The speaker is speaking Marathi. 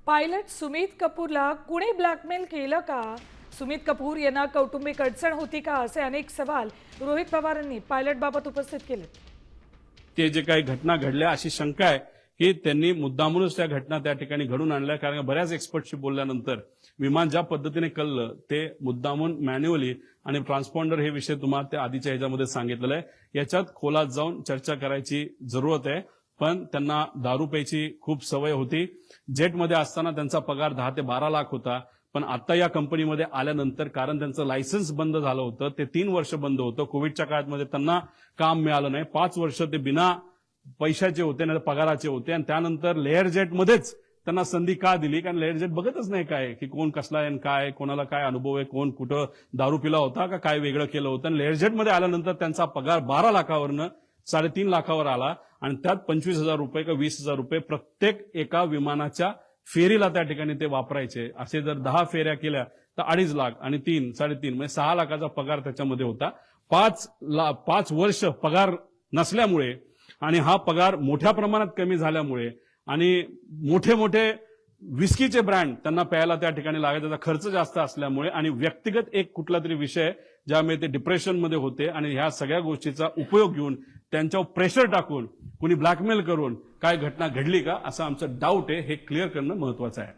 पायलट सुमित कपूरला कुणी ब्लॅकमेल केलं का? सुमित कपूर यांना कौटुंबिक अडचण होती का? असे अनेक सवाल रोहित पवारांनी पायलटबाबत उपस्थित केले. ते जे काही घटना घडल्या अशी शंका आहे की त्यांनी मुद्दामूनच त्या घटना त्या ठिकाणी घडून आणल्या. कारण बऱ्याच एक्सपर्टशी बोलल्यानंतर विमान ज्या पद्धतीने कळलं ते मुद्दामून मॅन्युअली आणि ट्रान्सपॉन्डर हे विषय तुम्हाला त्या आधीच्या ह्याच्यामध्ये सांगितलेलं आहे. याच्यात खोलात जाऊन चर्चा करायची जरूरत आहे. पण त्यांना दारू प्यायची खूप सवय होती. जेटमध्ये असताना त्यांचा पगार 10 ते 12 लाख होता. पण आता या कंपनीमध्ये आल्यानंतर कारण त्यांचं लायसन्स बंद झालं होतं, ते 3 वर्ष बंद होतं. कोविडच्या काळामध्ये त्यांना काम मिळालं नाही. 5 वर्ष ते बिना पैशाचे होते नाही पगाराचे होते. आणि त्यानंतर लेअर जेटमध्येच त्यांना संधी का दिली? कारण लेअर जेट बघतच नाही काय की कोण कसला आहे काय, कोणाला काय अनुभव आहे, कोण कुठं दारू पिला होता का काय वेगळं केलं होतं. आणि लेअर जेटमध्ये आल्यानंतर त्यांचा पगार 12 लाखावरनं 3.5 लाखावर आला. आणि त्यात 25,000 रुपये का 20,000 रुपये प्रत्येक एका विमानाच्या फेरीला त्या ठिकाणी ते वापरायचे. असे जर 10 फेऱ्या केल्या तर 2.5 लाख आणि 3, 3.5 म्हणजे 6 लाखाचा पगार त्याच्यामध्ये होता. 5 वर्ष पगार नसल्यामुळे आणि हा पगार मोठ्या प्रमाणात कमी झाल्यामुळे आणि मोठे मोठे विस्कीचे ब्रँड त्यांना प्यायला त्या ठिकाणी लागायचा, त्याचा खर्च जास्त असल्यामुळे आणि व्यक्तिगत एक कुठला तरी विषय ज्यामुळे ते डिप्रेशनमध्ये होते. आणि ह्या सगळ्या गोष्टीचा उपयोग घेऊन त्यांच्यावर प्रेशर टाकून कुणी ब्लॅकमेल करून काय घटना घडली का असं आमचं डाऊट आहे. हे क्लिअर करणं महत्वाचं आहे.